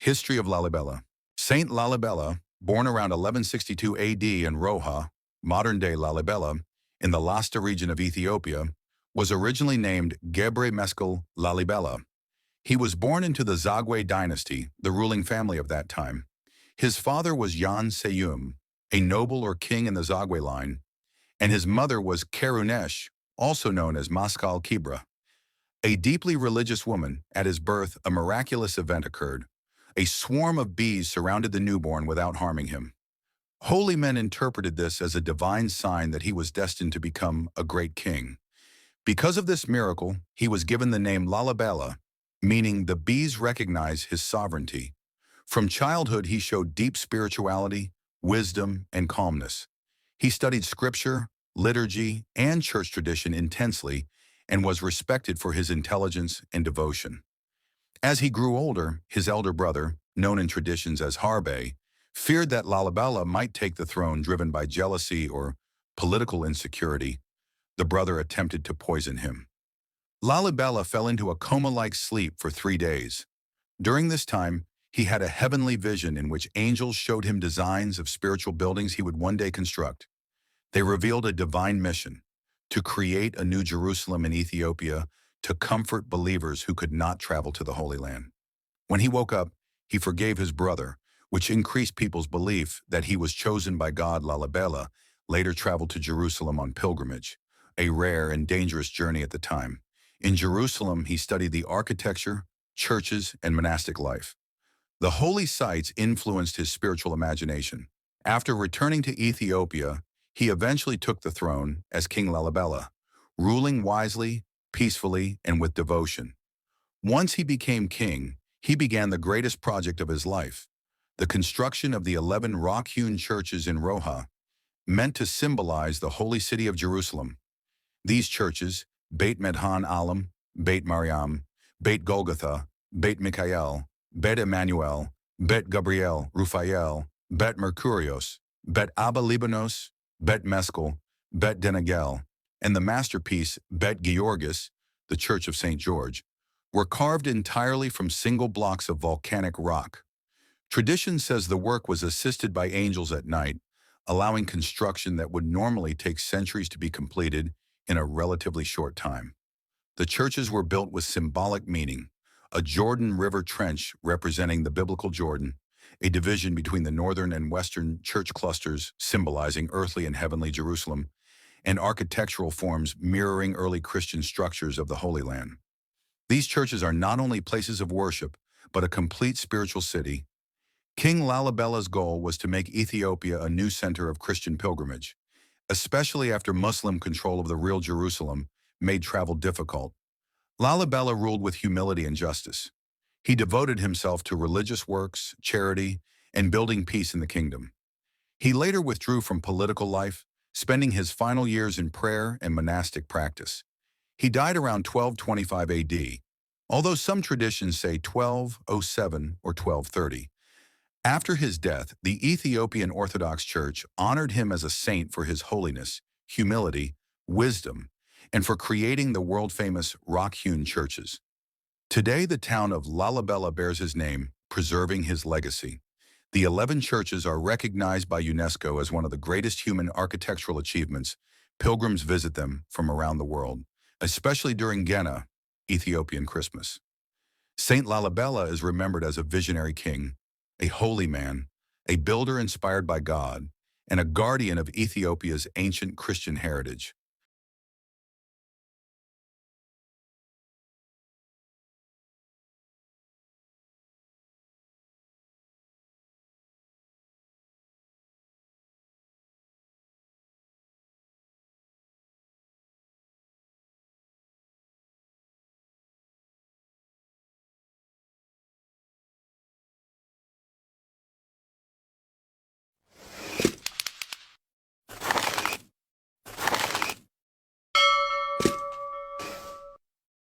History of Lalibela. Saint Lalibela, born around 1162 AD in Roha, modern-day Lalibela, in the Lasta region of Ethiopia, was originally named Gebre Meskel Lalibela. He was born into the Zagwe dynasty, the ruling family of that time. His father was Yan Seyum, a noble or king in the Zagwe line, and his mother was Kerunesh, also known as Maskal Kibra. A deeply religious woman. At his birth, a miraculous event occurred. A swarm of bees surrounded the newborn without harming him. Holy men interpreted this as a divine sign that he was destined to become a great king. Because of this miracle, he was given the name Lalibela, meaning the bees recognize his sovereignty. From childhood, he showed deep spirituality, wisdom, and calmness. He studied scripture, liturgy, and church tradition intensely and was respected for his intelligence and devotion. As he grew older, his elder brother, known in traditions as Harbe, feared that Lalibela might take the throne driven by jealousy or political insecurity. The brother attempted to poison him. Lalibela fell into a coma-like sleep for 3 days. During this time, he had a heavenly vision in which angels showed him designs of spiritual buildings he would one day construct. They revealed a divine mission: to create a new Jerusalem in Ethiopia, to comfort believers who could not travel to the Holy Land. When he woke up, he forgave his brother, which increased people's belief that he was chosen by God. Lalibela later traveled to Jerusalem on pilgrimage, a rare and dangerous journey at the time. In Jerusalem, he studied the architecture, churches, and monastic life. The holy sites influenced his spiritual imagination. After returning to Ethiopia, he eventually took the throne as King Lalibela, ruling wisely, peacefully, and with devotion. Once he became king, he began the greatest project of his life: the construction of the 11 rock-hewn churches in Roha, meant to symbolize the holy city of Jerusalem. These churches, Beit Medhan Alam, Beit Mariam, Beit Golgotha, Beit Mikael, Beit Emmanuel, Beit Gabriel, Raphael, Beit Mercurios, Beit Abba Libanos, Beit Meskel, Beit Denagel, and the masterpiece Beit Georgis, the Church of St. George, were carved entirely from single blocks of volcanic rock. Tradition says the work was assisted by angels at night, allowing construction that would normally take centuries to be completed in a relatively short time. The churches were built with symbolic meaning: a Jordan River trench representing the biblical Jordan, a division between the northern and western church clusters symbolizing earthly and heavenly Jerusalem, and architectural forms mirroring early Christian structures of the Holy Land. These churches are not only places of worship, but a complete spiritual city. King Lalibela's goal was to make Ethiopia a new center of Christian pilgrimage, especially after Muslim control of the real Jerusalem made travel difficult. Lalibela ruled with humility and justice. He devoted himself to religious works, charity, and building peace in the kingdom. He later withdrew from political life, spending his final years in prayer and monastic practice. He died around 1225 AD, although some traditions say 1207 or 1230. After his death, the Ethiopian Orthodox Church honored him as a saint for his holiness, humility, wisdom, and for creating the world-famous rock-hewn churches. Today, the town of Lalibela bears his name, preserving his legacy. The 11 churches are recognized by UNESCO as one of the greatest human architectural achievements. Pilgrims visit them from around the world, especially during Gena, Ethiopian Christmas. Saint Lalibela is remembered as a visionary king, a holy man, a builder inspired by God, and a guardian of Ethiopia's ancient Christian heritage.